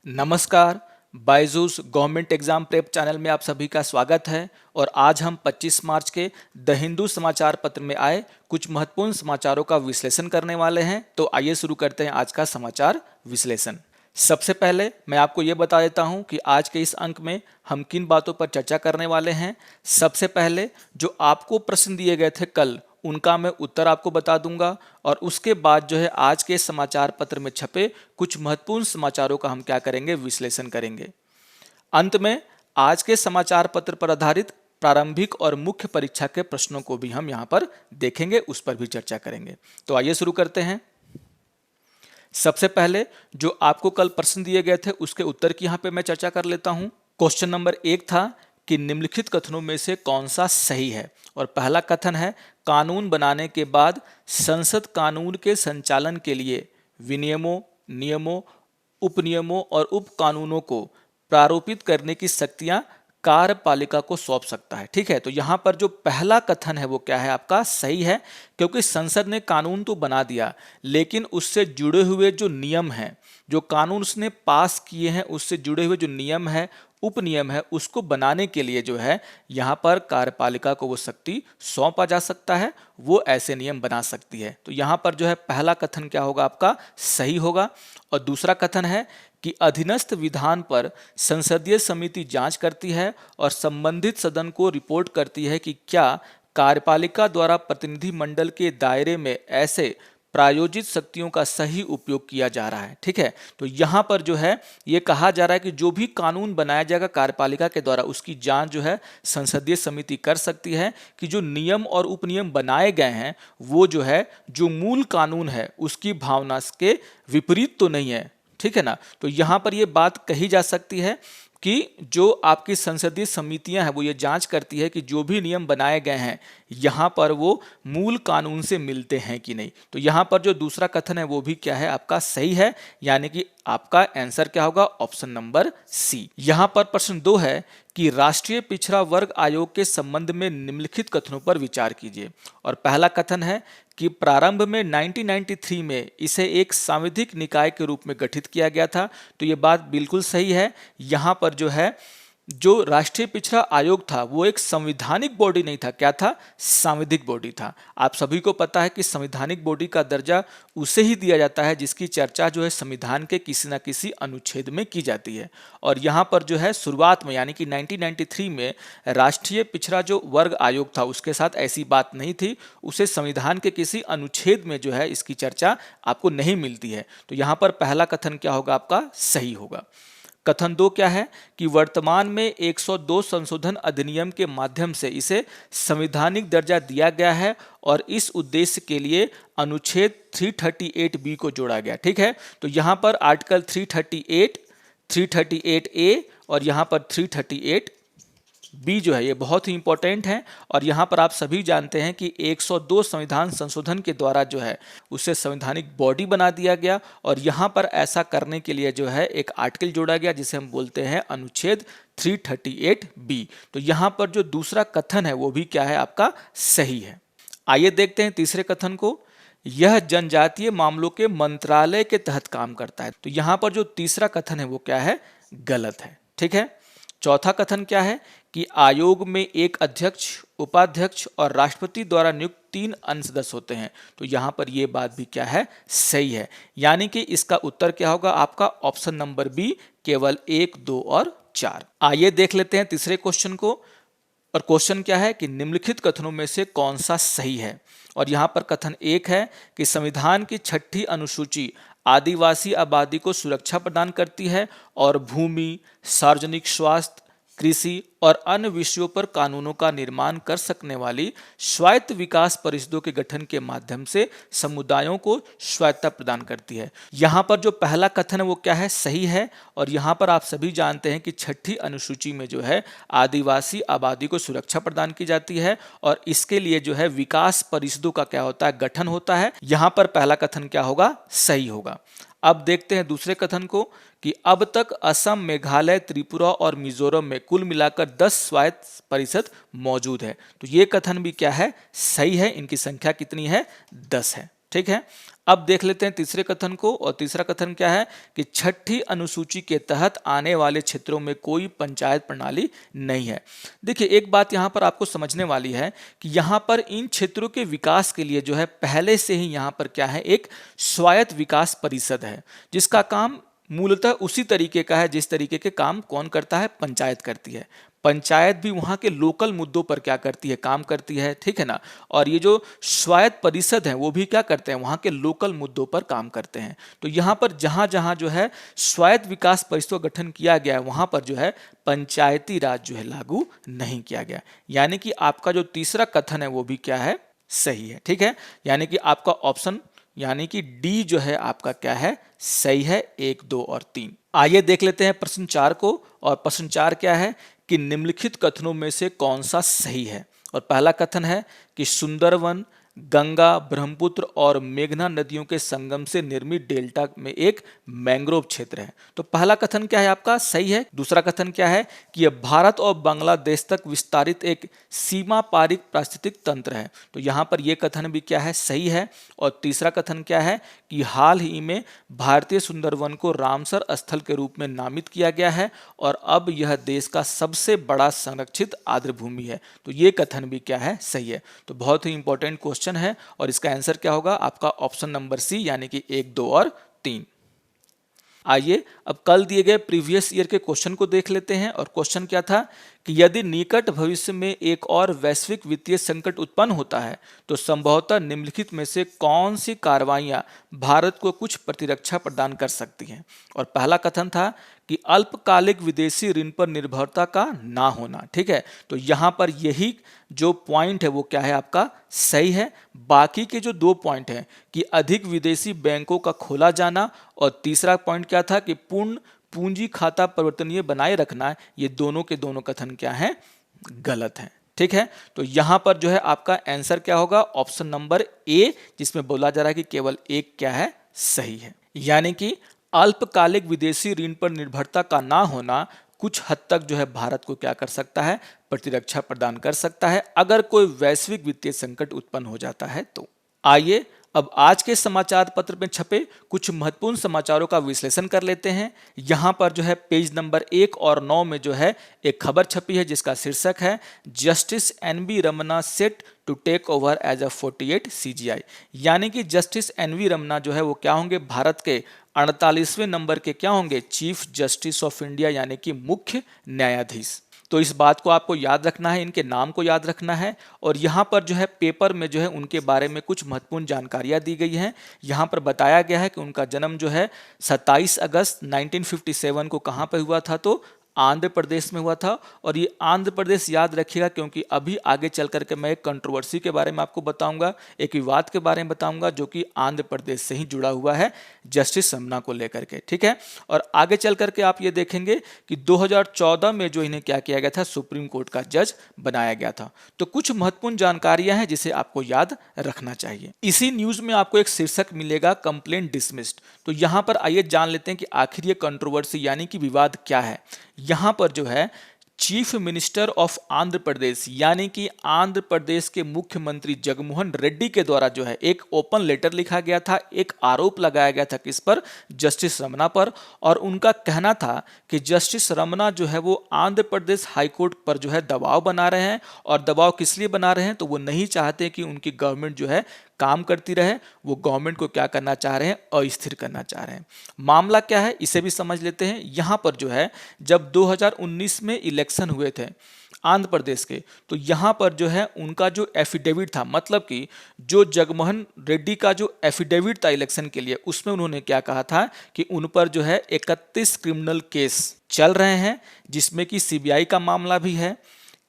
नमस्कार। Byju's government exam prep channel में आप सभी का स्वागत है। और आज हम 25 मार्च के द हिंदू समाचार पत्र में आए कुछ महत्वपूर्ण समाचारों का विश्लेषण करने वाले हैं। तो आइए शुरू करते हैं आज का समाचार विश्लेषण। सबसे पहले मैं आपको ये बता देता हूं कि आज के इस अंक में हम किन बातों पर चर्चा करने वाले हैं। सबसे पहले जो आपको प्रश्न दिए गए थे कल, उनका मैं उत्तर आपको बता दूंगा। और उसके बाद जो है आज के समाचार पत्र में छपे कुछ महत्वपूर्ण समाचारों का हम क्या करेंगे, विश्लेषण करेंगे। अंत में आज के समाचार पत्र पर आधारित प्रारंभिक और मुख्य परीक्षा के प्रश्नों को भी हम यहाँ पर देखेंगे, उस पर भी चर्चा करेंगे। तो आइए शुरू करते हैं। सबसे पहले जो आपको कल प्रश्न दिए गए थे उसके उत्तर की यहाँ पे मैं चर्चा कर लेता हूँ। क्वेश्चन नंबर 1 था कि निम्नलिखित कथनों में से कौन सा सही है। और पहला कथन है, कानून बनाने के बाद संसद कानून के संचालन के लिए विनियमों, नियमों, उपनियमों और उप कानूनों को प्रारूपित करने की शक्तियां कार्यपालिका को सौंप सकता है। ठीक है, तो यहां पर जो पहला कथन है वो क्या है, आपका सही है। क्योंकि संसद ने कानून तो बना दिया, लेकिन उससे जुड़े हुए जो नियम हैं, जो कानून उसने पास किए हैं, उससे जुड़े हुए जो नियम है, उपनियम है, उसको बनाने के लिए जो है यहाँ पर कार्यपालिका को वो शक्ति सौंपा जा सकता है, वो ऐसे नियम बना सकती है। तो यहाँ पर जो है पहला कथन क्या होगा, आपका सही होगा। और दूसरा कथन है कि अधीनस्थ विधान पर संसदीय समिति जांच करती है और संबंधित सदन को रिपोर्ट करती है कि क्या कार्यपालिका द्वारा प्रतिनिधि मंडल के दायरे में ऐसे प्रायोजित शक्तियों का सही उपयोग किया जा रहा है। ठीक है, तो यहाँ पर जो है ये कहा जा रहा है कि जो भी कानून बनाया जाएगा कार्यपालिका के द्वारा, उसकी जांच जो है संसदीय समिति कर सकती है कि जो नियम और उपनियम बनाए गए हैं वो जो है जो मूल कानून है उसकी भावना के विपरीत तो नहीं है। ठीक है ना, तो यहाँ पर ये बात कही जा सकती है कि जो आपकी संसदीय समितियां हैं वो ये जांच करती है कि जो भी नियम बनाए गए हैं यहाँ पर वो मूल कानून से मिलते हैं कि नहीं। तो यहाँ पर जो दूसरा कथन है वो भी क्या है, आपका सही है। यानी कि आपका आंसर क्या होगा, ऑप्शन नंबर सी। यहाँ पर प्रश्न 2 है कि राष्ट्रीय पिछड़ा वर्ग आयोग के संबंध में निम्नलिखित कथनों पर विचार कीजिए। और पहला कथन है कि प्रारंभ में 1993 में इसे एक सांविधिक निकाय के रूप में गठित किया गया था। तो ये बात बिल्कुल सही है। यहाँ पर जो है जो राष्ट्रीय पिछड़ा आयोग था वो एक संवैधानिक बॉडी नहीं था, क्या था, सांविधिक बॉडी था। आप सभी को पता है कि संवैधानिक बॉडी का दर्जा उसे ही दिया जाता है जिसकी चर्चा जो है संविधान के किसी न किसी अनुच्छेद में की जाती है। और यहाँ पर जो है शुरुआत में यानी कि 1993 में राष्ट्रीय पिछड़ा जो वर्ग आयोग था उसके साथ ऐसी बात नहीं थी, उसे संविधान के किसी अनुच्छेद में जो है इसकी चर्चा आपको नहीं मिलती है। तो यहाँ पर पहला कथन क्या होगा, आपका सही होगा। कथन 2 क्या है कि वर्तमान में 102 संशोधन अधिनियम के माध्यम से इसे संवैधानिक दर्जा दिया गया है और इस उद्देश्य के लिए अनुच्छेद 338 बी को जोड़ा गया। ठीक है, तो यहाँ पर आर्टिकल 338, 338 ए और यहाँ पर 338 बी जो है ये बहुत ही इंपॉर्टेंट है। और यहाँ पर आप सभी जानते हैं कि 102 संविधान संशोधन के द्वारा जो है उसे संवैधानिक बॉडी बना दिया गया। और यहाँ पर ऐसा करने के लिए जो है एक आर्टिकल जोड़ा गया जिसे हम बोलते हैं अनुच्छेद 338 बी। तो यहाँ पर जो दूसरा कथन है वो भी क्या है, आपका सही है। आइए देखते हैं तीसरे कथन को। यह जनजातीय मामलों के मंत्रालय के तहत काम करता है। तो यहाँ पर जो तीसरा कथन है वो क्या है, गलत है। ठीक है, चौथा कथन क्या है कि आयोग में एक अध्यक्ष, उपाध्यक्ष और राष्ट्रपति द्वारा नियुक्त 3 अन्य सदस्य होते हैं। तो यहाँ पर ये बात भी क्या है, सही है। यानी कि इसका उत्तर क्या होगा, आपका ऑप्शन नंबर बी, केवल 1, 2 और 4। आइए देख लेते हैं तीसरे क्वेश्चन को। और क्वेश्चन क्या है कि निम्नलिखित कथनों में से कौन सा सही है। और यहाँ पर कथन 1 है कि संविधान की 6ठी अनुसूची आदिवासी आबादी को सुरक्षा प्रदान करती है और भूमि, सार्वजनिक स्वास्थ्य, कृषि और अन्य विषयों पर कानूनों का निर्माण कर सकने वाली स्वायत्त विकास परिषदों के गठन के माध्यम से समुदायों को स्वायत्तता प्रदान करती है। यहाँ पर जो पहला कथन है वो क्या है, सही है। और यहाँ पर आप सभी जानते हैं कि 6ठी अनुसूची में जो है आदिवासी आबादी को सुरक्षा प्रदान की जाती है और इसके लिए जो है विकास परिषदों का क्या होता है, गठन होता है। यहाँ पर पहला कथन क्या होगा, सही होगा। अब देखते हैं दूसरे कथन को कि अब तक असम, मेघालय, त्रिपुरा और मिजोरम में कुल मिलाकर 10 स्वायत्त परिषद मौजूद है। तो ये कथन भी क्या है, सही है। इनकी संख्या कितनी है, 10 है। ठीक है, अब देख लेते हैं तीसरे कथन को, और तीसरा कथन क्या है कि छठी अनुसूची के तहत आने वाले क्षेत्रों में कोई पंचायत प्रणाली नहीं है। देखिए एक बात यहाँ पर आपको समझने वाली है कि यहाँ पर इन क्षेत्रों के विकास के लिए जो है पहले से ही यहाँ पर क्या है, एक स्वायत्त विकास परिषद है, जिसका काम मूलतः उसी तरीके का है जिस तरीके के काम कौन करता है, पंचायत करती है। पंचायत भी वहाँ के लोकल मुद्दों पर क्या करती है, काम करती है, ठीक है ना। और ये जो स्वायत्त परिषद है वो भी क्या करते हैं, वहाँ के लोकल मुद्दों पर काम करते हैं। तो यहाँ पर जहाँ जहाँ जो है स्वायत्त विकास परिषद का गठन किया गया है वहाँ पर जो है पंचायती राज जो है लागू नहीं किया गया। यानी कि आपका जो तीसरा कथन है वो भी क्या है, सही है, ठीक है। यानी कि आपका ऑप्शन यानी कि डी जो है आपका क्या है, सही है, 1, 2 और 3। आइए देख लेते हैं प्रश्न 4 को। और प्रश्न 4 क्या है कि निम्नलिखित कथनों में से कौन सा सही है। और पहला कथन है कि सुंदरवन गंगा, ब्रह्मपुत्र और मेघना नदियों के संगम से निर्मित डेल्टा में एक मैंग्रोव क्षेत्र है। तो पहला कथन क्या है आपका, सही है। दूसरा कथन क्या है कि यह भारत और बांग्लादेश तक विस्तारित एक सीमा पारिक पारिस्थितिक तंत्र है। तो यहाँ पर यह कथन भी क्या है, सही है। और तीसरा कथन क्या है कि हाल ही में भारतीय सुंदरवन को रामसर स्थल के रूप में नामित किया गया है और अब यह देश का सबसे बड़ा संरक्षित आर्द्र भूमि है। तो ये कथन भी क्या है, सही है। तो बहुत ही इंपॉर्टेंट क्वेश्चन है और इसका आंसर क्या होगा आपका ऑप्शन नंबर सी, यानी कि 1, 2 और 3। आइए अब कल दिए गए प्रीवियस ईयर के क्वेश्चन को देख लेते हैं। और क्वेश्चन क्या था कि यदि निकट भविष्य में एक और वैश्विक वित्तीय संकट उत्पन्न होता है तो संभवतः निम्नलिखित में से कौन सी कार्रवाइयां भारत को कुछ प्रतिरक्षा प्रदान कर सकती हैं। और पहला कथन था कि अल्पकालिक विदेशी ऋण पर निर्भरता का ना होना, ठीक है। तो यहाँ पर यही जो पॉइंट है वो क्या है आपका, सही है। बाकी के जो 2 पॉइंट हैं कि अधिक विदेशी बैंकों का खोला जाना और तीसरा पॉइंट क्या था कि पूर्ण पूंजी खाता परिवर्तनीय बनाए रखना, ये दोनों के दोनों कथन क्या है, गलत है, ठीक है। तो यहां पर जो है आपका आंसर क्या होगा, ऑप्शन नंबर ए, जिसमें बोला जा रहा है कि केवल एक क्या है, सही है। यानी कि अल्पकालिक विदेशी ऋण पर निर्भरता का ना होना कुछ हद तक जो है भारत को क्या कर सकता है, प्रतिरक्षा प्रदान कर सकता है अगर कोई वैश्विक वित्तीय संकट उत्पन्न हो जाता है तो। आइए अब आज के समाचार पत्र में छपे कुछ महत्वपूर्ण समाचारों का विश्लेषण कर लेते हैं। यहाँ पर जो है पेज नंबर 1 और 9 में जो है एक खबर छपी है जिसका शीर्षक है justice NV Ramana set to take over as a 48 CGI। यानी कि जस्टिस NV रमन्ना जो है वो क्या होंगे, भारत के 48वें नंबर के क्या होंगे, चीफ जस्टिस ऑफ इंडिया, यानी कि मुख्य न्यायाधीश। तो इस बात को आपको याद रखना है, इनके नाम को याद रखना है। और यहाँ पर जो है पेपर में जो है उनके बारे में कुछ महत्वपूर्ण जानकारियाँ दी गई हैं। यहाँ पर बताया गया है कि उनका जन्म जो है 27 अगस्त 1957 को कहाँ पर हुआ था, तो आंध्र प्रदेश में हुआ था। और ये आंध्र प्रदेश याद रखिएगा क्योंकि अभी आगे चल करके मैं एक कंट्रोवर्सी के बारे में आपको बताऊंगा, एक विवाद के बारे में बताऊंगा जो कि आंध्र प्रदेश से ही जुड़ा हुआ है जस्टिस रमन्ना को लेकर के, ठीक है। और आगे चल करके आप ये देखेंगे कि 2014 में जो इन्हें क्या किया गया था, सुप्रीम कोर्ट का जज बनाया गया था। तो कुछ महत्वपूर्ण जानकारियां हैं जिसे आपको याद रखना चाहिए। इसी न्यूज में आपको एक शीर्षक मिलेगा कंप्लेंट डिसमिस्ड। तो यहां पर आइए जान लेते हैं कि आखिर ये कंट्रोवर्सी यानी कि विवाद क्या है। यहां पर जो है chief minister of Andhra Pradesh यानी कि आंध्र प्रदेश के मुख्यमंत्री जगनमोहन रेड्डी के द्वारा जो है एक ओपन लेटर लिखा गया था, एक आरोप लगाया गया था किस पर, जस्टिस रमन्ना पर। और उनका कहना था कि जस्टिस रमन्ना जो है वो आंध्र प्रदेश हाईकोर्ट पर जो है दबाव बना रहे हैं। और दबाव किस लिए बना रहे हैं, तो वो नहीं चाहते कि उनकी गवर्नमेंट जो है काम करती रहे, वो गवर्नमेंट को क्या करना चाह रहे हैं, अस्थिर करना चाह रहे हैं। मामला क्या है इसे भी समझ लेते हैं। यहां पर जो है जब 2019 में इलेक्शन हुए थे आंध्र प्रदेश के, तो यहां पर जो है उनका जो एफिडेविट था, मतलब कि जो जगनमोहन रेड्डी का जो एफिडेविट था इलेक्शन के लिए, उसमें उन्होंने क्या कहा था कि उन पर जो है 31 क्रिमिनल केस चल रहे हैं, जिसमें कि CBI का मामला भी है,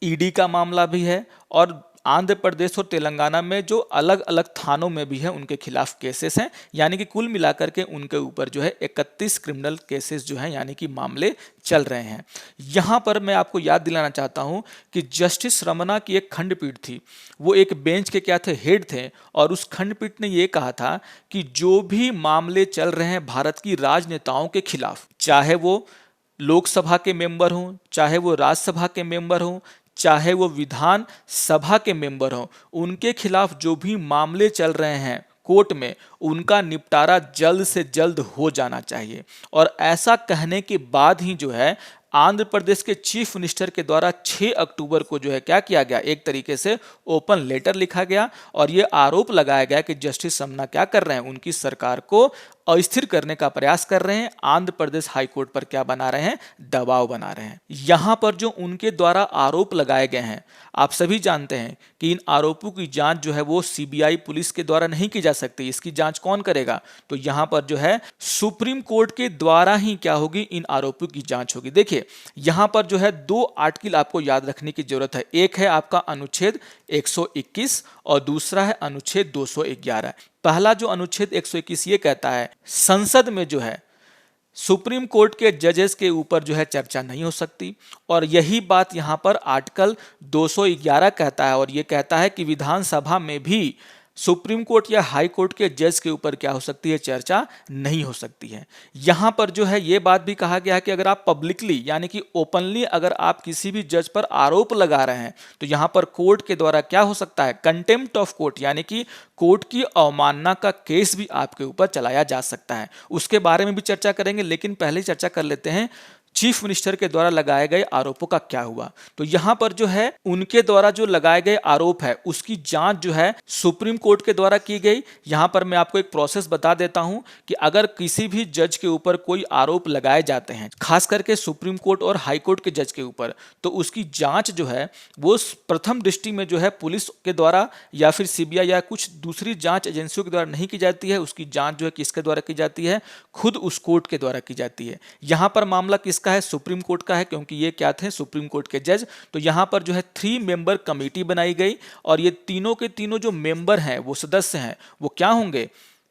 ED का मामला भी है, और आंध्र प्रदेश और तेलंगाना में जो अलग अलग थानों में भी है उनके खिलाफ केसेस हैं। यानी कि कुल मिलाकर के उनके ऊपर जो है 31 क्रिमिनल केसेस जो हैं यानी कि मामले चल रहे हैं। यहाँ पर मैं आपको याद दिलाना चाहता हूँ कि जस्टिस रमन्ना की एक खंडपीठ थी, वो एक बेंच के क्या थे, हेड थे। और उस खंडपीठ ने ये कहा था कि जो भी मामले चल रहे हैं भारत की राजनेताओं के खिलाफ, चाहे वो लोकसभा के मेंबर हों, चाहे वो राज्यसभा के मेंबर हों, चाहे वो विधान सभा के मेंबर हों, उनके खिलाफ जो भी मामले चल रहे हैं कोर्ट में उनका निपटारा जल्द से जल्द हो जाना चाहिए। और ऐसा कहने के बाद ही जो है आंध्र प्रदेश के चीफ मिनिस्टर के द्वारा 6 अक्टूबर को जो है क्या किया गया, एक तरीके से ओपन लेटर लिखा गया और ये आरोप लगाया गया कि जस्टिस रमन्ना क्या कर रहे हैं, उनकी सरकार को अस्थिर करने का प्रयास कर रहे हैं, आंध्र प्रदेश हाई कोर्ट पर क्या बना रहे हैं, दबाव बना रहे हैं। यहां पर जो उनके द्वारा आरोप लगाए गए हैं, आप सभी जानते हैं कि इन आरोपों की जांच जो है वो सीबीआई पुलिस के द्वारा नहीं की जा सकती। इसकी जांच कौन करेगा, तो यहां पर जो है सुप्रीम कोर्ट के द्वारा ही क्या होगी, इन आरोपों की जांच होगी। देखिए यहां पर जो है 2 आर्टिकल आपको याद रखने की जरूरत है। एक है आपका अनुच्छेद 121 और दूसरा है अनुच्छेद 211। पहला जो अनुच्छेद 121 ये कहता है संसद में जो है सुप्रीम कोर्ट के जजेस के ऊपर जो है चर्चा नहीं हो सकती, और यही बात यहां पर आर्टिकल 211 कहता है, और ये कहता है कि विधानसभा में भी सुप्रीम कोर्ट या हाई कोर्ट के जज के ऊपर क्या हो सकती है, चर्चा नहीं हो सकती है। यहां पर जो है ये बात भी कहा गया है कि अगर आप पब्लिकली यानी कि ओपनली अगर आप किसी भी जज पर आरोप लगा रहे हैं तो यहां पर कोर्ट के द्वारा क्या हो सकता है, कंटेम्प्ट ऑफ कोर्ट यानी कि कोर्ट की अवमानना का केस भी आपके ऊपर चलाया जा सकता है। उसके बारे में भी चर्चा करेंगे, लेकिन पहले चर्चा कर लेते हैं चीफ मिनिस्टर के द्वारा लगाए गए आरोपों का क्या हुआ। तो यहां पर जो है उनके द्वारा जो लगाए गए आरोप है उसकी जांच जो है सुप्रीम कोर्ट के द्वारा की गई। यहां पर मैं आपको एक प्रोसेस बता देता हूं कि अगर किसी भी जज के ऊपर कोई आरोप लगाए जाते हैं, खास करके सुप्रीम कोर्ट और हाई कोर्ट के जज के ऊपर, तो उसकी जांच जो है वो प्रथम दृष्टि में जो है पुलिस के द्वारा या फिर सीबीआई या कुछ दूसरी जांच एजेंसियों के द्वारा नहीं की जाती है। उसकी जांच जो है किसके द्वारा की जाती है, खुद उस कोर्ट के द्वारा की जाती है। यहां पर मामला का है, सुप्रीम कोर्ट का है, क्योंकि ये क्या थे, सुप्रीम कोर्ट के जज। तो यहां पर जो है 3 मेंबर कमेटी बनाई गई और ये तीनों के तीनों जो मेंबर हैं, वो सदस्य हैं, वो क्या होंगे,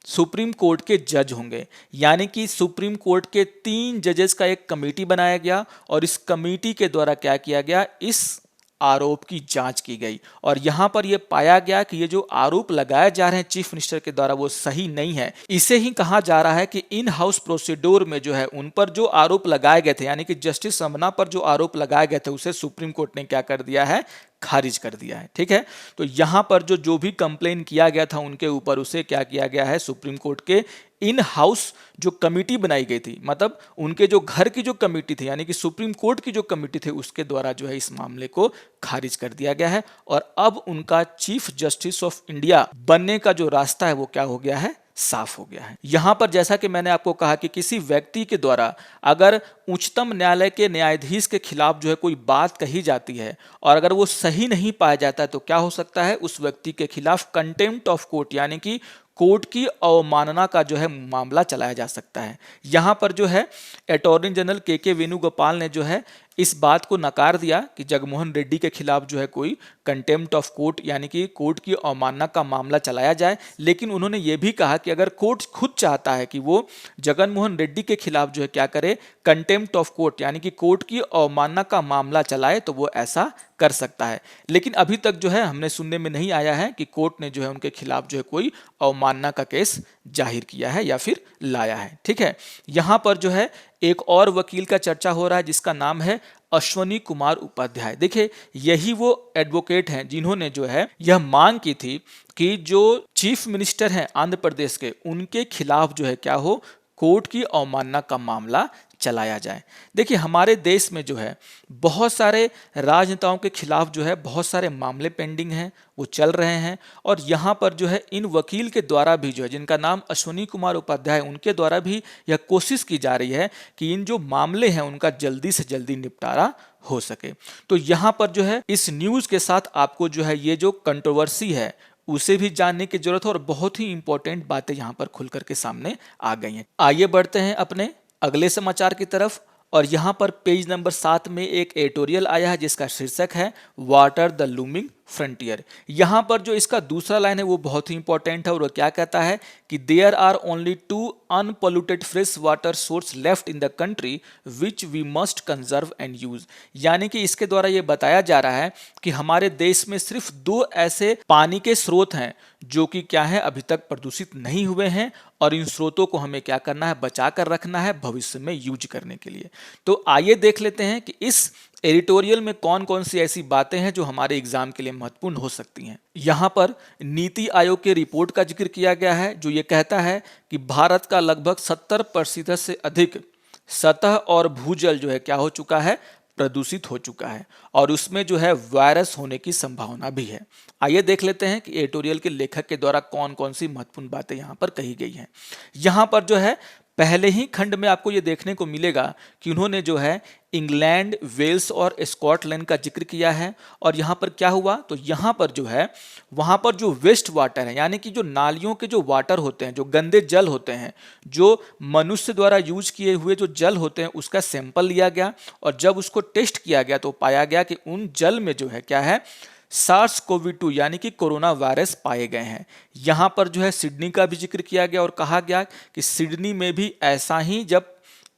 सुप्रीम कोर्ट के जज होंगे। यानी कि सुप्रीम कोर्ट के 3 जजेस का एक कमेटी बनाया गया और इस कमेटी के द्वारा क्या किया गया, इस आरोप की जांच की गई और यहां पर यह पाया गया कि ये जो आरोप लगाए जा रहे हैं चीफ मिनिस्टर के द्वारा वो सही नहीं है। इसे ही कहा जा रहा है कि इन हाउस प्रोसीड्योर में जो है उन पर जो आरोप लगाए गए थे, यानी कि जस्टिस रमन्ना पर जो आरोप लगाए गए थे उसे सुप्रीम कोर्ट ने क्या कर दिया है, खारिज कर दिया है। ठीक है, तो यहां पर जो भी कंप्लेन किया गया था उनके ऊपर, उसे क्या किया गया है, सुप्रीम कोर्ट के इन हाउस जो कमिटी बनाई गई थी, मतलब उनके जो घर की जो कमिटी थी यानी कि सुप्रीम कोर्ट की जो कमिटी थी, उसके द्वारा जो है इस मामले को खारिज कर दिया गया है और अब उनका चीफ जस्टिस ऑफ इंडिया बनने का जो रास्ता है वो क्या हो गया है, साफ हो गया है। यहां पर जैसा कि मैंने आपको कहा कि किसी व्यक्ति के द्वारा अगर उच्चतम न्यायालय के न्यायाधीश के खिलाफ जो है कोई बात कही जाती है और अगर वो सही नहीं पाया जाता है तो क्या हो सकता है, उस व्यक्ति के खिलाफ कंटेम्प्ट ऑफ कोर्ट यानी कि कोर्ट की अवमानना का जो है मामला चलाया जा सकता है। यहां पर जो है अटॉर्नी जनरल के वेणुगोपाल ने जो है इस बात को नकार दिया कि जगनमोहन रेड्डी के खिलाफ जो है कोई कंटेम्प्ट ऑफ कोर्ट यानी कि कोर्ट की अवमानना का मामला चलाया जाए, लेकिन उन्होंने ये भी कहा कि अगर कोर्ट खुद चाहता है कि वो जगनमोहन रेड्डी के खिलाफ जो है क्या करे, कंटेम्प्ट ऑफ कोर्ट यानी कि कोर्ट की अवमानना का मामला चलाए, तो वो ऐसा कर सकता है। लेकिन अभी तक जो है हमने सुनने में नहीं आया है कि कोर्ट ने जो है उनके खिलाफ जो है कोई अवमानना का केस जाहिर किया है या फिर लाया है। ठीक है, यहां पर जो है एक और वकील का चर्चा हो रहा है जिसका नाम है अश्वनी कुमार उपाध्याय। देखिए यही वो एडवोकेट हैं जिन्होंने जो है यह मांग की थी कि जो चीफ मिनिस्टर हैं आंध्र प्रदेश के, उनके खिलाफ जो है क्या हो, कोर्ट की अवमानना का मामला चलाया जाए। देखिए हमारे देश में जो है बहुत सारे राजनेताओं के खिलाफ जो है बहुत सारे मामले पेंडिंग हैं, वो चल रहे हैं और यहाँ पर जो है इन वकील के द्वारा भी जो है, जिनका नाम अश्वनी कुमार उपाध्याय, उनके द्वारा भी यह कोशिश की जा रही है कि इन जो मामले हैं उनका जल्दी से जल्दी निपटारा हो सके। तो यहाँ पर जो है इस न्यूज़ के साथ आपको जो है ये जो कंट्रोवर्सी है उसे भी जानने की जरूरत है और बहुत ही इंपॉर्टेंट बातें यहाँ पर खुल करके सामने आ गई हैं। आइए बढ़ते हैं अपने अगले समाचार की तरफ और यहाँ पर पेज नंबर 7 में एक एडिटोरियल आया है जिसका शीर्षक है वाटर द लूमिंग फ्रंटियर। यहाँ पर जो इसका दूसरा लाइन है वो बहुत ही इंपॉर्टेंट है और वो क्या कहता है कि there are only 2 unpolluted fresh water source left in the country which we must conserve and use. यानी कि इसके द्वारा ये बताया जा रहा है कि हमारे देश में सिर्फ 2 ऐसे पानी के स्रोत हैं जो कि क्या है, अभी तक प्रदूषित नहीं हुए हैं और इन स्रोतों को हमें क्या करना है, बचा कर रखना है भविष्य में यूज करने के लिए। तो आइए देख लेते हैं कि इस एडिटोरियल में कौन कौन सी ऐसी बातें हैं जो हमारे एग्जाम के लिए महत्वपूर्ण हो सकती हैं। यहाँ पर नीति आयोग के रिपोर्ट का जिक्र किया गया है जो ये कहता है कि भारत का लगभग 70% से अधिक सतह और भूजल जो है क्या हो चुका है, प्रदूषित हो चुका है और उसमें जो है वायरस होने की संभावना भी है। आइए देख लेते हैं कि एडिटोरियल के लेखक के द्वारा कौन कौन सी महत्वपूर्ण बातें यहाँ पर कही गई हैं। यहाँ पर जो है पहले ही खंड में आपको ये देखने को मिलेगा कि उन्होंने जो है इंग्लैंड, वेल्स और स्कॉटलैंड का जिक्र किया है। और यहाँ पर क्या हुआ, तो यहाँ पर जो है वहाँ पर जो वेस्ट वाटर है, यानी कि जो नालियों के जो वाटर होते हैं, जो गंदे जल होते हैं, जो मनुष्य द्वारा यूज किए हुए जो जल होते हैं, उसका सैंपल लिया गया और जब उसको टेस्ट किया गया तो पाया गया कि उन जल में जो है क्या है, सार्स कोवी 2 यानी कि कोरोना वायरस पाए गए हैं। यहाँ पर जो है सिडनी का भी जिक्र किया गया और कहा गया कि सिडनी में भी ऐसा ही जब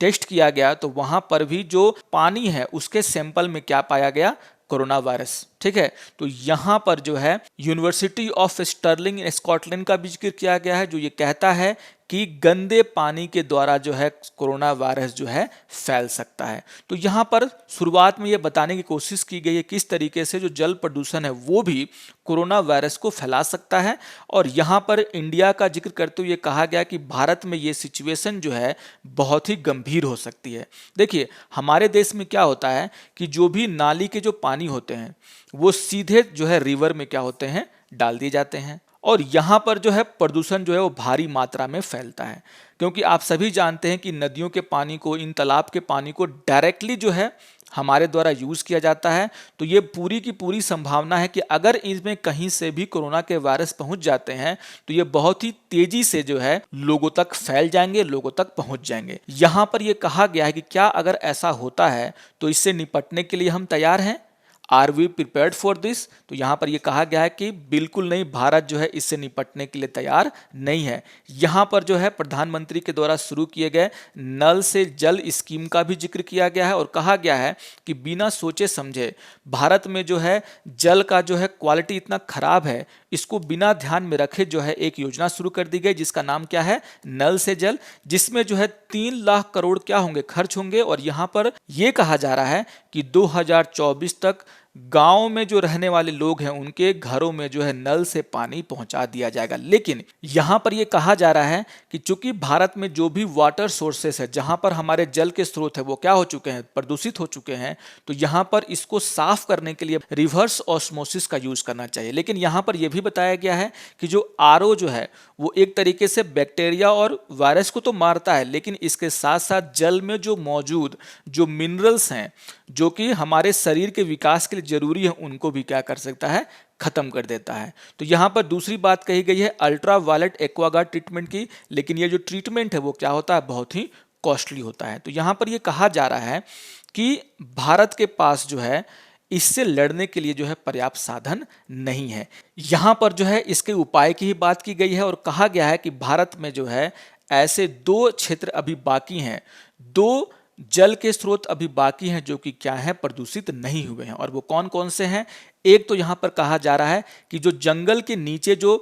टेस्ट किया गया तो वहां पर भी जो पानी है उसके सैंपल में क्या पाया गया, कोरोना वायरस। ठीक है, तो यहां पर जो है यूनिवर्सिटी ऑफ स्टर्लिंग स्कॉटलैंड का भी जिक्र किया गया है जो ये कहता है कि गंदे पानी के द्वारा जो है कोरोना वायरस जो है फैल सकता है। तो यहाँ पर शुरुआत में ये बताने की कोशिश की गई है किस तरीके से जो जल प्रदूषण है वो भी कोरोना वायरस को फैला सकता है। और यहाँ पर इंडिया का जिक्र करते हुए कहा गया कि भारत में ये सिचुएशन जो है बहुत ही गंभीर हो सकती है। देखिए हमारे देश में क्या होता है कि जो भी नाली के जो पानी होते हैं वो सीधे जो है रिवर में क्या होते हैं, डाल दिए जाते हैं और यहाँ पर जो है प्रदूषण जो है वो भारी मात्रा में फैलता है। क्योंकि आप सभी जानते हैं कि नदियों के पानी को, इन तालाब के पानी को डायरेक्टली जो है हमारे द्वारा यूज़ किया जाता है। तो ये पूरी की पूरी संभावना है कि अगर इसमें कहीं से भी कोरोना के वायरस पहुंच जाते हैं तो ये बहुत ही तेजी से जो है लोगों तक फैल जाएंगे, लोगों तक पहुंच जाएंगे। यहाँ पर यह कहा गया है कि क्या अगर ऐसा होता है तो इससे निपटने के लिए हम तैयार हैं, are we prepared for this. तो यहाँ पर यह कहा गया है कि बिल्कुल नहीं, भारत जो है इससे निपटने के लिए तैयार नहीं है। यहाँ पर जो है प्रधानमंत्री के द्वारा शुरू किए गए नल से जल स्कीम का भी जिक्र किया गया है और कहा गया है कि बिना सोचे समझे भारत में जो है जल का जो है क्वालिटी इतना खराब है, इसको बिना ध्यान में रखे जो है एक योजना शुरू कर दी गई जिसका नाम क्या है, नल से जल, जिसमें जो है 3 लाख करोड़ क्या होंगे, खर्च होंगे। और यहाँ पर यह कहा जा रहा है कि 2024 तक गांव में जो रहने वाले लोग हैं उनके घरों में जो है नल से पानी पहुंचा दिया जाएगा। लेकिन यहां पर यह कहा जा रहा है कि चूंकि भारत में जो भी वाटर सोर्सेस है, जहां पर हमारे जल के स्रोत है वो क्या हो चुके हैं, प्रदूषित हो चुके हैं, तो यहां पर इसको साफ करने के लिए रिवर्स ऑस्मोसिस का यूज करना चाहिए। लेकिन यहां पर यह भी बताया गया है कि जो आरओ जो है वो एक तरीके से बैक्टीरिया और वायरस को तो मारता है, लेकिन इसके साथ साथ जल में जो मौजूद जो मिनरल्स हैं जो कि हमारे शरीर के विकास के लिए जरूरी है उनको भी क्या कर सकता है, खत्म कर देता है। तो यहाँ पर दूसरी बात कही गई है अल्ट्रा वायलेट एक्वागार्ड ट्रीटमेंट की, लेकिन ये जो ट्रीटमेंट है वो क्या होता है, बहुत ही कॉस्टली होता है। तो यहाँ पर ये कहा जा रहा है कि भारत के पास जो है इससे लड़ने के लिए जो है पर्याप्त साधन नहीं है। यहाँ पर जो है इसके उपाय की ही बात की गई है और कहा गया है कि भारत में जो है ऐसे 2 क्षेत्र अभी बाकी हैं, 2 जल के स्रोत अभी बाकी हैं जो कि क्या है, प्रदूषित नहीं हुए हैं। और वो कौन कौन से हैं, एक तो यहाँ पर कहा जा रहा है कि जो जंगल के नीचे जो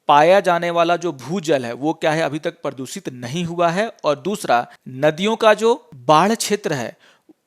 पाया जाने वाला जो भूजल है वो क्या है, अभी तक प्रदूषित नहीं हुआ है। और दूसरा नदियों का जो बाढ़ क्षेत्र है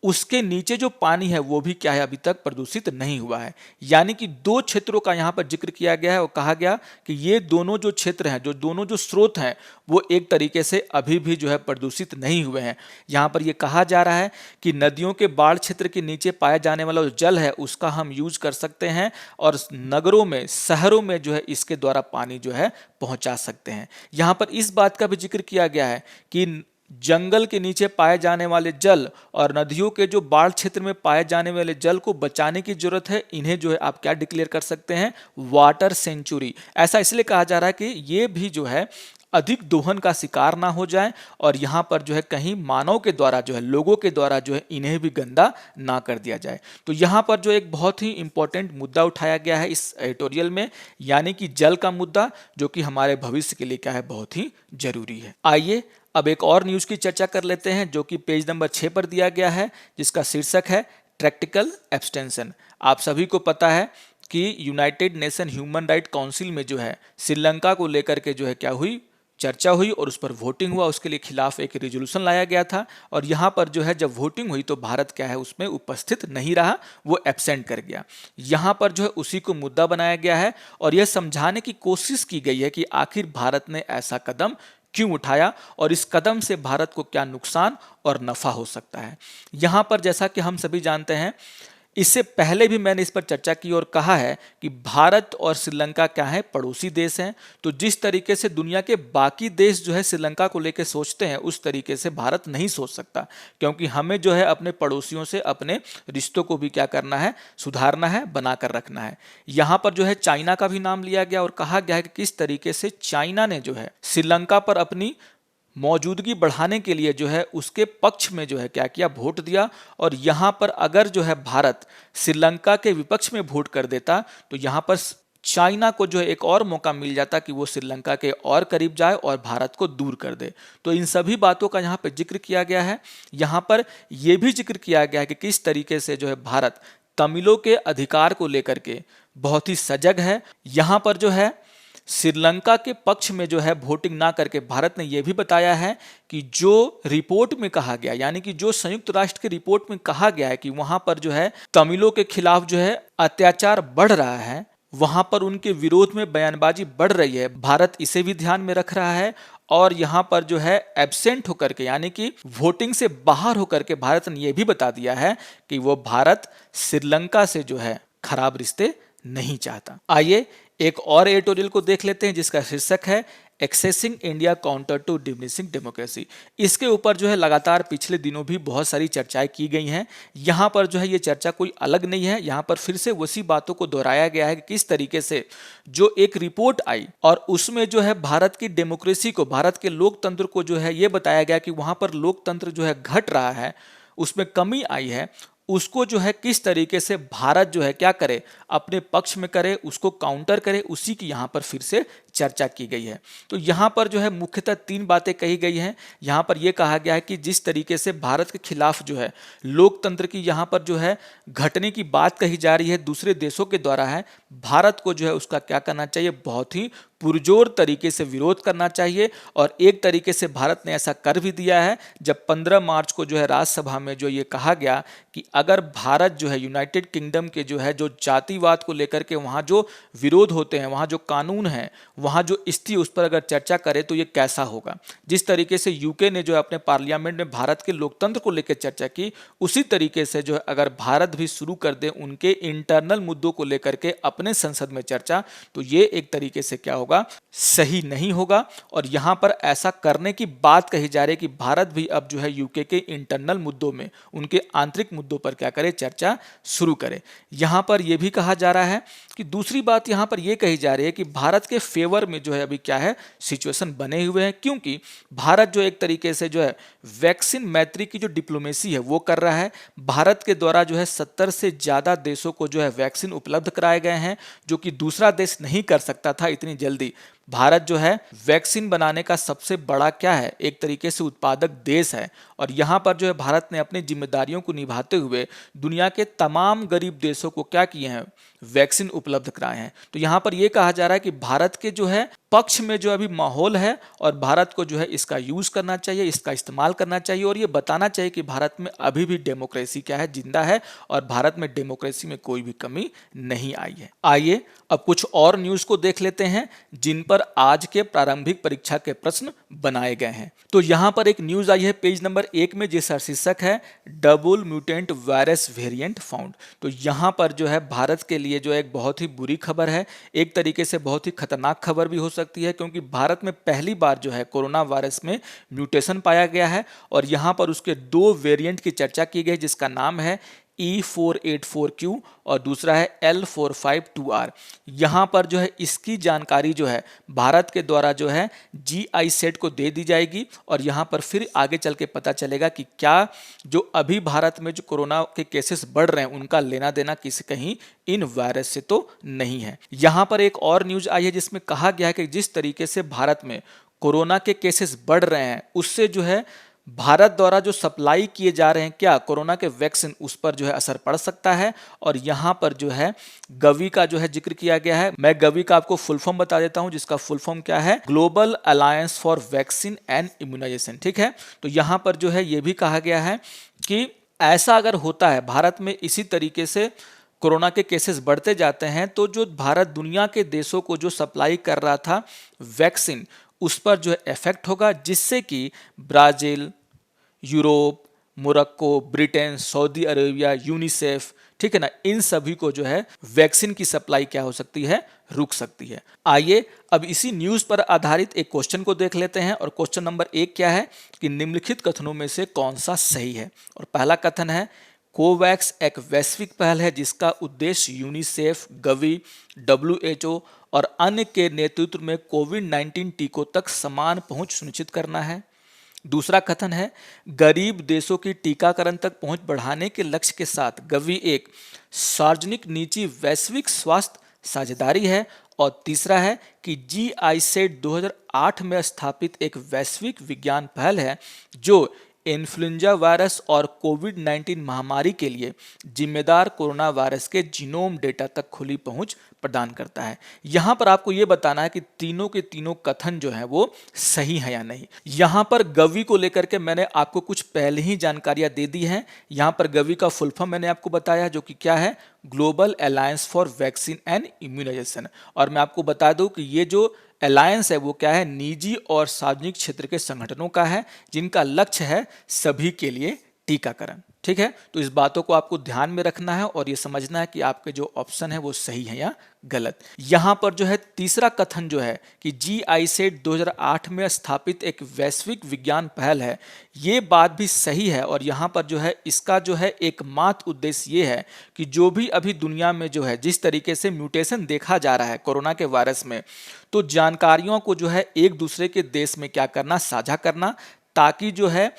उसके नीचे जो पानी है वो भी क्या है, अभी तक प्रदूषित नहीं हुआ है। यानी कि 2 क्षेत्रों का यहाँ पर जिक्र किया गया है और कहा गया कि ये दोनों जो क्षेत्र हैं, जो दोनों जो स्रोत हैं वो एक तरीके से अभी भी जो है प्रदूषित नहीं हुए हैं। यहाँ पर ये कहा जा रहा है कि नदियों के बाढ़ क्षेत्र के नीचे पाया जाने वाला जो जल है उसका हम यूज कर सकते हैं और नगरों में, शहरों में जो है इसके द्वारा पानी जो है पहुंचा सकते हैं। यहाँ पर इस बात का भी जिक्र किया गया है कि जंगल के नीचे पाए जाने वाले जल और नदियों के जो बाढ़ क्षेत्र में पाए जाने वाले जल को बचाने की जरूरत है। इन्हें जो है आप क्या डिक्लेयर कर सकते हैं, वाटर सेंचुरी। ऐसा इसलिए कहा जा रहा है कि ये भी जो है अधिक दोहन का शिकार ना हो जाए और यहाँ पर जो है कहीं मानव के द्वारा जो है, लोगों के द्वारा जो है इन्हें भी गंदा ना कर दिया जाए। तो यहाँ पर जो एक बहुत ही इंपॉर्टेंट मुद्दा उठाया गया है इस एडिटोरियल में, यानी कि जल का मुद्दा, जो कि हमारे भविष्य के लिए क्या है, बहुत ही जरूरी है। आइए अब एक और न्यूज़ की चर्चा कर लेते हैं जो कि पेज नंबर 6 पर दिया गया है, जिसका शीर्षक है प्रैक्टिकल एब्सटेंशन। आप सभी को पता है कि United nation human right council में जो है श्रीलंका को लेकर के जो है क्या हुई, चर्चा हुई और उस पर वोटिंग हुआ, उसके लिए खिलाफ एक रेजोल्यूशन लाया गया था। और यहाँ पर जो है जब वोटिंग हुई तो भारत क्या है उसमें उपस्थित नहीं रहा, वो एब्सेंट कर गया। यहाँ पर जो है उसी को मुद्दा बनाया गया है और यह समझाने की कोशिश की गई है कि आखिर भारत ने ऐसा कदम क्यों उठाया और इस कदम से भारत को क्या नुकसान और नफा हो सकता है। यहाँ पर जैसा कि हम सभी जानते हैं, इससे पहले भी मैंने इस पर चर्चा की और कहा है कि भारत और श्रीलंका क्या है, पड़ोसी देश हैं। तो जिस तरीके से दुनिया के बाकी देश जो है श्रीलंका को लेकर सोचते हैं, उस तरीके से भारत नहीं सोच सकता, क्योंकि हमें जो है अपने पड़ोसियों से अपने रिश्तों को भी क्या करना है, सुधारना है, बनाकर रखना है। यहाँ पर जो है चाइना का भी नाम लिया गया और कहा गया है कि किस तरीके से चाइना ने जो है श्रीलंका पर अपनी मौजूदगी बढ़ाने के लिए जो है उसके पक्ष में जो है क्या किया, वोट दिया। और यहाँ पर अगर जो है भारत श्रीलंका के विपक्ष में वोट कर देता तो यहाँ पर चाइना को जो है एक और मौका मिल जाता कि वो श्रीलंका के और करीब जाए और भारत को दूर कर दे। तो इन सभी बातों का यहाँ पर जिक्र किया गया है। यहाँ पर यह भी जिक्र किया गया है कि किस तरीके से जो है भारत तमिलों के अधिकार को लेकर के बहुत ही सजग है। यहाँ पर जो है श्रीलंका के पक्ष में जो है वोटिंग ना करके भारत ने यह भी बताया है कि जो रिपोर्ट में कहा गया, यानी कि जो संयुक्त राष्ट्र की रिपोर्ट में कहा गया है कि वहां पर जो है तमिलों के खिलाफ जो है अत्याचार बढ़ रहा है, वहां पर उनके विरोध में बयानबाजी बढ़ रही है, भारत इसे भी ध्यान में रख रहा है। और यहां पर जो है एब्सेंट होकर के, यानी कि वोटिंग से बाहर होकर के भारत ने यह भी बता दिया है कि वो भारत श्रीलंका से जो है खराब रिश्ते नहीं चाहता। आइए एक और एडिटोरियल को देख लेते हैं जिसका शीर्षक है accessing India counter to diminishing democracy. इसके ऊपर जो है लगातार पिछले दिनों भी बहुत सारी चर्चाएं की गई हैं। यहाँ पर जो है ये चर्चा कोई अलग नहीं है, यहाँ पर फिर से उसी बातों को दोहराया गया है कि किस तरीके से जो एक रिपोर्ट आई और उसमें जो है भारत की डेमोक्रेसी को, भारत के लोकतंत्र को जो है ये बताया गया कि वहाँ पर लोकतंत्र जो है घट रहा है, उसमें कमी आई है, उसको जो है किस तरीके से भारत जो है क्या करे, अपने पक्ष में करे, उसको काउंटर करे, उसी की यहाँ पर फिर से चर्चा की गई है। तो यहाँ पर जो है मुख्यतः 3 बातें कही गई हैं। यहाँ पर यह कहा गया है कि जिस तरीके से भारत के खिलाफ जो है लोकतंत्र की यहाँ पर जो है घटने की बात कही जा रही है दूसरे देशों के द्वारा है, भारत को जो है उसका क्या करना चाहिए, बहुत ही पुरजोर तरीके से विरोध करना चाहिए। और एक तरीके से भारत ने ऐसा कर भी दिया है जब 15 मार्च को जो है राज्यसभा में जो ये कहा गया कि अगर भारत जो है यूनाइटेड किंगडम के जो है जो जातिवाद को लेकर के वहाँ जो विरोध होते हैं, वहाँ जो कानून है, वहाँ जो स्थिति, उस पर अगर चर्चा करे तो ये कैसा होगा। जिस तरीके से यूके ने जो है अपने पार्लियामेंट में भारत के लोकतंत्र को लेकर चर्चा की, उसी तरीके से जो है अगर भारत भी शुरू कर दे उनके इंटरनल मुद्दों को लेकर के अपने संसद में चर्चा, तो ये एक तरीके से क्या होगा, सही नहीं होगा। और यहाँ पर ऐसा करने की बात कही जा रही है कि भारत भी अब जो है यूके के इंटरनल मुद्दों में, उनके आंतरिक मुद्दों पर क्या करे, चर्चा शुरू करे। यहाँ पर यह भी कहा जा रहा है कि दूसरी बात यहाँ पर यह कही जा रही है कि भारत के फेवर में जो है अभी क्या है, सिचुएशन बने हुए हैं, क्योंकि भारत जो एक तरीके से जो है वैक्सीन मैत्री की जो डिप्लोमेसी है वो कर रहा है। भारत के द्वारा जो है 70 से ज्यादा देशों को जो है वैक्सीन उपलब्ध कराए गए हैं, जो कि दूसरा देश नहीं कर सकता था इतनी जल्दी। भारत जो है वैक्सीन बनाने का सबसे बड़ा क्या है, एक तरीके से उत्पादक देश है। और यहाँ पर जो है भारत ने अपनी जिम्मेदारियों को निभाते हुए दुनिया के तमाम गरीब देशों को क्या किए हैं, वैक्सीन उपलब्ध कराए हैं। तो यहाँ पर यह कहा जा रहा है कि भारत के जो है पक्ष में जो अभी माहौल है और भारत को जो है इसका यूज करना चाहिए, इसका इस्तेमाल करना चाहिए और ये बताना चाहिए कि भारत में अभी भी डेमोक्रेसी क्या है, जिंदा है और भारत में डेमोक्रेसी में कोई भी कमी नहीं आई है। आइए अब कुछ और न्यूज को देख लेते हैं जिन पर आज के प्रारंभिक परीक्षा के प्रश्न बनाए गए हैं। तो यहाँ पर एक न्यूज आई है पेज नंबर 1 में, जिसका शीर्षक है double mutant virus variant found. तो यहाँ पर जो है भारत के लिए जो एक बहुत ही बुरी खबर है, एक तरीके से बहुत ही खतरनाक खबर भी हो सकती है, क्योंकि भारत में पहली बार जो है कोरोना वायरस में म्यूटेशन पाया गया है और यहाँ पर उसके 2 वेरिएंट की चर्चा की गई, जिसका नाम है E484Q और दूसरा है L452R। यहाँ पर जो है इसकी जानकारी जो है भारत के द्वारा जो है GI सेट को दे दी जाएगी और यहाँ पर फिर आगे चल के पता चलेगा कि क्या जो अभी भारत में जो कोरोना के केसेस बढ़ रहे हैं उनका लेना देना किसी कहीं इन वायरस से तो नहीं है। यहाँ पर एक और न्यूज आई है जिसमें कहा गया है कि जिस तरीके से भारत में कोरोना के केसेस बढ़ रहे हैं उससे जो है भारत द्वारा जो सप्लाई किए जा रहे हैं क्या कोरोना के वैक्सीन, उस पर जो है असर पड़ सकता है। और यहाँ पर जो है गवी का जो है जिक्र किया गया है। मैं गवी का आपको फुल फॉर्म बता देता हूँ, जिसका फुल फॉर्म क्या है, global alliance for vaccine and immunisation. ठीक है, तो यहाँ पर जो है ये भी कहा गया है कि ऐसा अगर होता है भारत में इसी तरीके से कोरोना के केसेस बढ़ते जाते हैं, तो जो भारत दुनिया के देशों को जो सप्लाई कर रहा था वैक्सीन, उस पर जो है इफेक्ट होगा, जिससे कि Brazil, Europe, Morocco, Britain, Saudi Arabia, UNICEF, ठीक है ना, इन सभी को जो है वैक्सीन की सप्लाई क्या हो सकती है, रुक सकती है। आइए अब इसी न्यूज पर आधारित एक क्वेश्चन को देख लेते हैं। और क्वेश्चन नंबर 1 क्या है कि निम्नलिखित कथनों में से कौन सा सही है। और पहला कथन है, कोवैक्स एक वैश्विक पहल है जिसका उद्देश्य यूनिसेफ, गवी, WHO और अन्य के नेतृत्व में कोविड-19 टीकों तक समान पहुंच सुनिश्चित करना है। दूसरा कथन है, गरीब देशों की टीकाकरण तक पहुंच बढ़ाने के लक्ष्य के साथ गवी एक सार्वजनिक निजी वैश्विक स्वास्थ्य साझेदारी है। और तीसरा है कि GISAID 2008 में स्थापित एक वैश्विक विज्ञान पहल है जो इन्फ्लुएंजा वायरस और कोविड-19 महामारी के लिए जिम्मेदार कोरोना वायरस के जीनोम डेटा तक खुली पहुंच प्रदान करता है। यहाँ पर आपको ये बताना है कि तीनों के तीनों कथन जो है वो सही है या नहीं। यहाँ पर गवी को लेकर के मैंने आपको कुछ पहले ही जानकारियां दे दी हैं। यहाँ पर गवी का फुल फॉर्म मैंने आपको बताया, जो कि क्या है, global alliance for vaccine and immunisation. और मैं आपको बता दूं कि ये जो अलायंस है वो क्या है, निजी और सार्वजनिक क्षेत्र के संगठनों का है, जिनका लक्ष्य है सभी के लिए टीकाकरण। ठीक है, तो इस बातों को आपको ध्यान में रखना है और ये समझना है कि आपके जो ऑप्शन है वो सही है या गलत। यहाँ पर जो है तीसरा कथन जो है कि GISAID 2008 में स्थापित एक वैश्विक विज्ञान पहल है, ये बात भी सही है। और यहाँ पर जो है इसका जो है एकमात्र उद्देश्य ये है कि जो भी अभी दुनिया में जो है जिस तरीके से म्यूटेशन देखा जा रहा है कोरोना के वायरस में, तो जानकारियों को जो है एक दूसरे के देश में क्या करना, साझा करना, ताकि जो है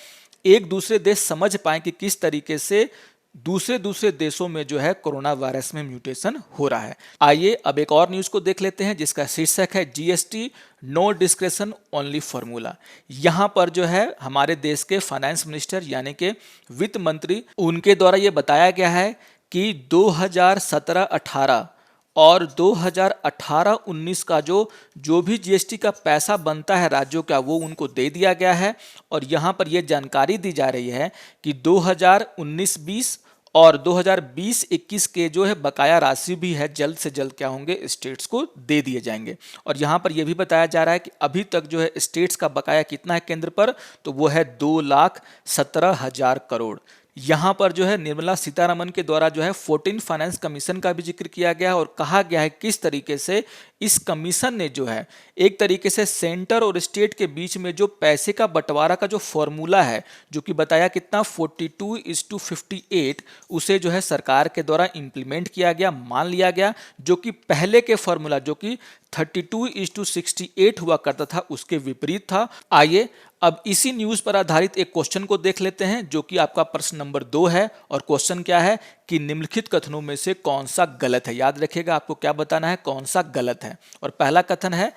एक दूसरे देश समझ पाए कि किस तरीके से दूसरे देशों में जो है कोरोना वायरस में म्यूटेशन हो रहा है। आइए अब एक और न्यूज को देख लेते हैं जिसका शीर्षक है GST no discretion only formula. यहाँ पर जो है हमारे देश के फाइनेंस मिनिस्टर यानी कि वित्त मंत्री, उनके द्वारा ये बताया गया है कि 2017-18 और 2018-19 का जो भी GST का पैसा बनता है राज्यों का, वो उनको दे दिया गया है। और यहाँ पर यह जानकारी दी जा रही है कि 2019-20 और 2020-21 के जो है बकाया राशि भी है, जल्द से जल्द क्या होंगे, स्टेट्स को दे दिए जाएंगे। और यहाँ पर यह भी बताया जा रहा है कि अभी तक जो है स्टेट्स का बकाया कितना है केंद्र पर, तो वो है 2,17,000 करोड़। यहाँ पर जो है निर्मला सीतारमन के द्वारा जो है 14 फाइनेंस कमीशन का भी जिक्र किया गया है और कहा गया है किस तरीके से इस कमीशन ने जो है एक तरीके से सेंटर और स्टेट के बीच में जो पैसे का बंटवारा का जो फॉर्मूला है, जो कि बताया कितना 42:58, उसे जो है सरकार के द्वारा इंप्लीमेंट किया गया, मान लिया गया, जो कि पहले के फॉर्मूला जो कि 32:68 हुआ करता था उसके विपरीत था। आइए अब इसी न्यूज पर आधारित एक क्वेश्चन को देख लेते हैं जो कि आपका प्रश्न नंबर 2 है। और क्वेश्चन क्या है कि निम्नलिखित कथनों में से कौन सा गलत है। याद रखिएगा आपको क्या बताना है, कौन सा गलत है। और पहला कथन है,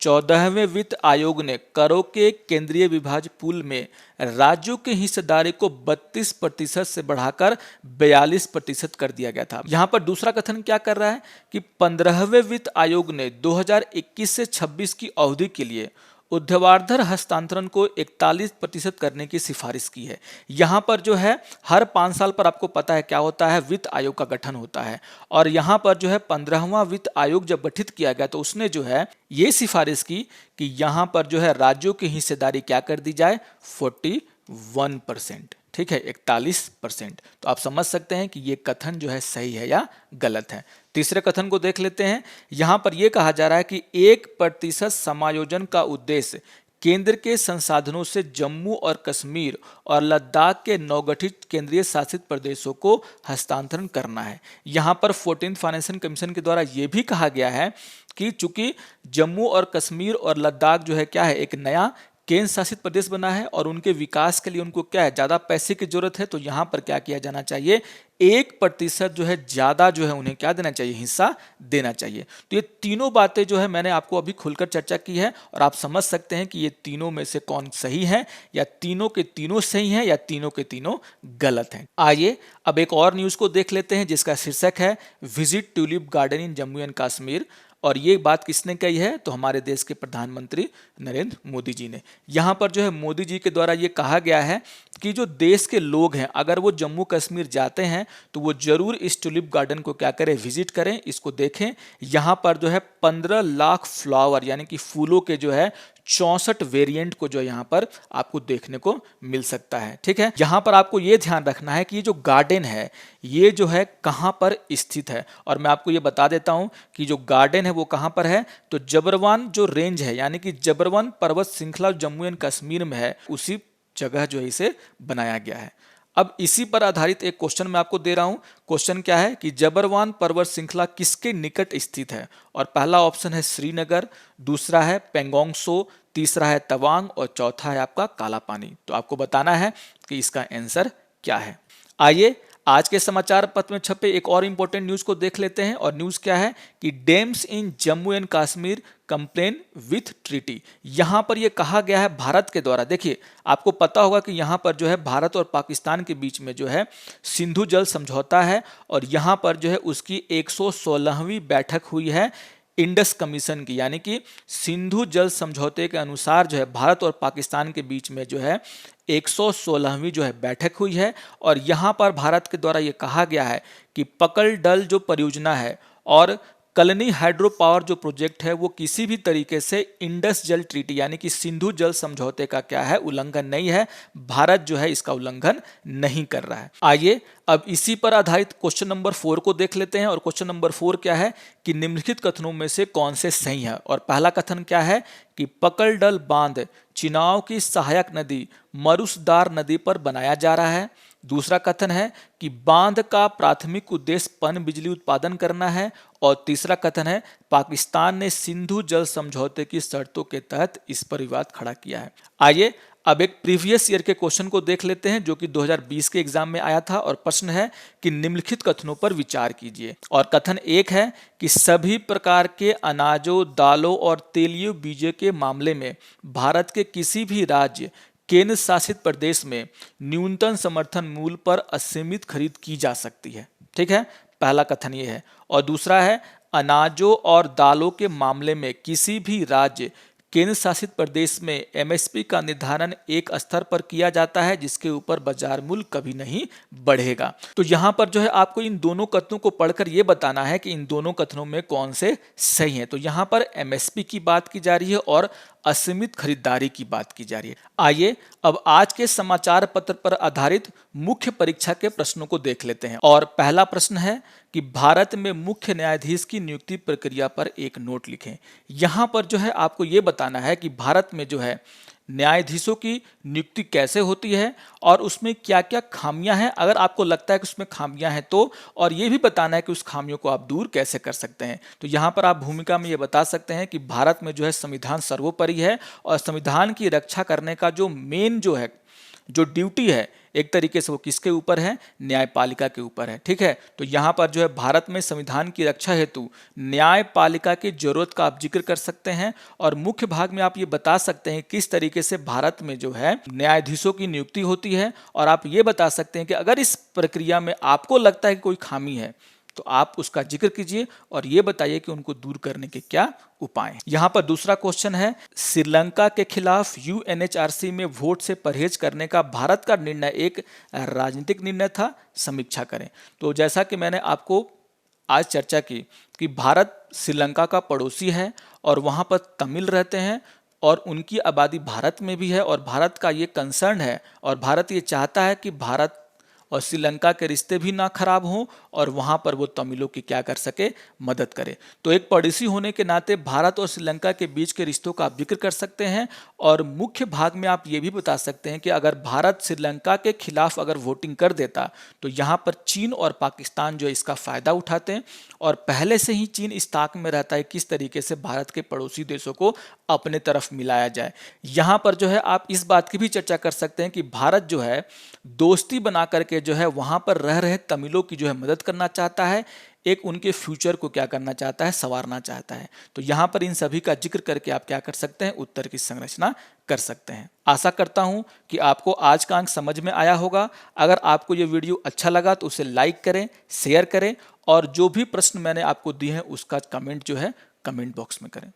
14वें वित्त आयोग ने करों के केंद्रीय विभाज्य पूल में राज्यों की हिस्सेदारी को 32% से बढ़ाकर 42% कर दिया गया था। यहां पर दूसरा कथन क्या कर रहा है कि 15वें वित्त आयोग ने 2021 से 26 की अवधि के लिए ऊर्ध्वाधर हस्तांतरण को 41% करने की सिफारिश की है। यहाँ पर जो है हर 5 साल पर आपको पता है क्या होता है, वित्त आयोग का गठन होता है। और यहाँ पर जो है 15वां वित्त आयोग जब गठित किया गया तो उसने जो है ये सिफारिश की कि यहाँ पर जो है राज्यों की हिस्सेदारी क्या कर दी जाए, 41%। ठीक है, 41%। तो आप समझ सकते हैं कि ये कथन जो है सही है या गलत है। तीसरे कथन को देख लेते हैं। यहां पर यह कहा जा रहा है कि 1% समायोजन का उद्देश्य केंद्र के संसाधनों से जम्मू और कश्मीर और लद्दाख के नवगठित केंद्रीय शासित प्रदेशों को हस्तांतरण करना है। यहां पर 14th फाइनेंशियल कमीशन के द्वारा यह भी कहा गया है कि चूंकि जम्मू और कश्मीर और लद्दाख जो है क्या है, एक नया केंद्र शासित प्रदेश बना है और उनके विकास के लिए उनको क्या है, ज़्यादा पैसे की जरूरत है, तो यहाँ पर क्या किया जाना चाहिए, 1% जो है ज़्यादा जो है उन्हें क्या देना चाहिए, हिस्सा देना चाहिए। तो ये तीनों बातें जो है मैंने आपको अभी खुलकर चर्चा की है और आप समझ सकते हैं कि ये तीनों में से कौन सही है, या तीनों के तीनों सही हैं, या तीनों के तीनों गलत हैं। आइए अब एक और न्यूज़ को देख लेते हैं जिसका शीर्षक है visit tulip garden in Jammu and Kashmir. और ये बात किसने कही है, तो हमारे देश के प्रधानमंत्री नरेंद्र मोदी जी ने। यहाँ पर जो है मोदी जी के द्वारा ये कहा गया है कि जो देश के लोग हैं अगर वो जम्मू कश्मीर जाते हैं तो वो जरूर इस ट्यूलिप गार्डन को क्या करें, विजिट करें, इसको देखें। यहाँ पर जो है 15 लाख फ्लावर यानी कि फूलों के जो है 64 वेरिएंट को जो यहाँ पर आपको देखने को मिल सकता है। ठीक है, यहाँ पर आपको ये ध्यान रखना है कि ये जो गार्डन है ये जो है कहाँ पर स्थित है, और मैं आपको ये बता देता हूँ कि जो गार्डन है वो कहाँ पर है, तो जबरवान जो रेंज है यानी कि जबरवान पर्वत श्रृंखला जम्मू एंड कश्मीर में है, उसी जगह जो है इसे बनाया गया है। अब इसी पर आधारित एक क्वेश्चन मैं आपको दे रहा हूं। क्वेश्चन क्या है कि जबरवान पर्वत श्रृंखला किसके निकट स्थित है, और पहला ऑप्शन है श्रीनगर, दूसरा है पेंगोंग सो, तीसरा है तवांग और चौथा है आपका काला पानी। तो आपको बताना है कि इसका आंसर क्या है। आइए आज के समाचार पत्र में छपे एक और इंपॉर्टेंट न्यूज को देख लेते हैं, और न्यूज क्या है कि dams in Jammu and Kashmir complain with treaty. यहां पर यह कहा गया है भारत के द्वारा। देखिए आपको पता होगा कि यहां पर जो है भारत और पाकिस्तान के बीच में जो है सिंधु जल समझौता है, और यहां पर जो है उसकी 116वीं बैठक हुई है इंडस कमीशन की, यानी कि सिंधु जल समझौते के अनुसार जो है भारत और पाकिस्तान के बीच में जो है 116वीं जो है बैठक हुई है। और यहाँ पर भारत के द्वारा ये कहा गया है कि पकल डल जो परियोजना है और कलनी हाइड्रो पावर जो प्रोजेक्ट है वो किसी भी तरीके से इंडस जल ट्रीटी यानी कि सिंधु जल समझौते का क्या है, उल्लंघन नहीं है। भारत जो है इसका उल्लंघन नहीं कर रहा है। आइए अब इसी पर आधारित क्वेश्चन नंबर 4 को देख लेते हैं, और क्वेश्चन नंबर 4 क्या है कि निम्नलिखित कथनों में से कौन से सही है। और पहला कथन क्या है कि पकलडल बांध चिनाव की सहायक नदी मरुसदार नदी पर बनाया जा रहा है। दूसरा कथन है कि बांध का प्राथमिक उद्देश्य पन बिजली उत्पादन करना है। और तीसरा कथन है पाकिस्तान ने सिंधु जल समझौते की शर्तों के तहत इस पर विवाद खड़ा किया है। आइए अब एक प्रीवियस ईयर के क्वेश्चन को देख लेते हैं जो कि 2020 के एग्जाम में आया था, और प्रश्न है कि निम्नलिखित कथनों पर विचार कीजिए। और कथन एक है कि सभी प्रकार के अनाजों, दालों और तेलीय बीजों के मामले में भारत के किसी भी राज्य, केंद्र शासित प्रदेश में न्यूनतम समर्थन मूल्य पर असीमित खरीद की जा सकती है। ठीक है, पहला कथन ये है। और दूसरा है अनाजों और दालों के मामले में किसी भी राज्य, केंद्र शासित प्रदेश में एमएसपी का निर्धारण एक स्तर पर किया जाता है जिसके ऊपर बाजार मूल्य कभी नहीं बढ़ेगा। तो यहाँ पर जो है आपको इन दोनों कथनों को पढ़कर यह बताना है कि इन दोनों कथनों में कौन से सही हैं। तो यहाँ पर एमएसपी की बात की जा रही है और असीमित खरीदारी की बात की जा रही है। आइए अब आज के समाचार पत्र पर आधारित मुख्य परीक्षा के प्रश्नों को देख लेते हैं। और पहला प्रश्न है कि भारत में मुख्य न्यायाधीश की नियुक्ति प्रक्रिया पर एक नोट लिखें। यहाँ पर जो है आपको ये बताना है कि भारत में जो है न्यायाधीशों की नियुक्ति कैसे होती है और उसमें क्या क्या खामियां हैं, अगर आपको लगता है कि उसमें खामियां हैं तो, और ये भी बताना है कि उस खामियों को आप दूर कैसे कर सकते हैं। तो यहाँ पर आप भूमिका में ये बता सकते हैं कि भारत में जो है संविधान सर्वोपरि है और संविधान की रक्षा करने का जो मेन जो है जो ड्यूटी है एक तरीके से वो किसके ऊपर है, न्यायपालिका के ऊपर है। ठीक है, तो यहाँ पर जो है भारत में संविधान की रक्षा हेतु न्यायपालिका की जरूरत का आप जिक्र कर सकते हैं, और मुख्य भाग में आप ये बता सकते हैं किस तरीके से भारत में जो है न्यायाधीशों की नियुक्ति होती है। और आप ये बता सकते हैं कि अगर इस प्रक्रिया में आपको लगता है कि कोई खामी है तो आप उसका जिक्र कीजिए और ये बताइए कि उनको दूर करने के क्या उपाय हैं। यहाँ पर दूसरा क्वेश्चन है श्रीलंका के खिलाफ यूएनएचआरसी में वोट से परहेज करने का भारत का निर्णय एक राजनीतिक निर्णय था, समीक्षा करें। तो जैसा कि मैंने आपको आज चर्चा की कि भारत श्रीलंका का पड़ोसी है और वहाँ पर तमिल रहते हैं और उनकी आबादी भारत में भी है, और भारत का ये कंसर्न है और भारत ये चाहता है कि भारत और श्रीलंका के रिश्ते भी ना खराब हों और वहाँ पर वो तमिलों की क्या कर सके, मदद करे। तो एक पड़ोसी होने के नाते भारत और श्रीलंका के बीच के रिश्तों का आप जिक्र कर सकते हैं और मुख्य भाग में आप ये भी बता सकते हैं कि अगर भारत श्रीलंका के खिलाफ अगर वोटिंग कर देता तो यहाँ पर चीन और पाकिस्तान जो इसका फायदा उठाते हैं और पहले से ही चीन इस ताक में रहता है किस तरीके से भारत के पड़ोसी देशों को अपने तरफ मिलाया जाए। यहाँ पर जो है आप इस बात की भी चर्चा कर सकते हैं कि भारत जो है दोस्ती बना करके जो है वहाँ पर रह रहे तमिलों की जो है मदद करना चाहता है, एक उनके फ्यूचर को क्या करना चाहता है, संवारना चाहता है। तो यहाँ पर इन सभी का जिक्र करके आप क्या कर सकते हैं, उत्तर की संरचना कर सकते हैं। आशा करता हूँ कि आपको आज का अंक समझ में आया होगा। अगर आपको ये वीडियो अच्छा लगा तो उसे लाइक करें, शेयर करें और जो भी प्रश्न मैंने आपको दिए हैं उसका कमेंट जो है कमेंट बॉक्स में करें।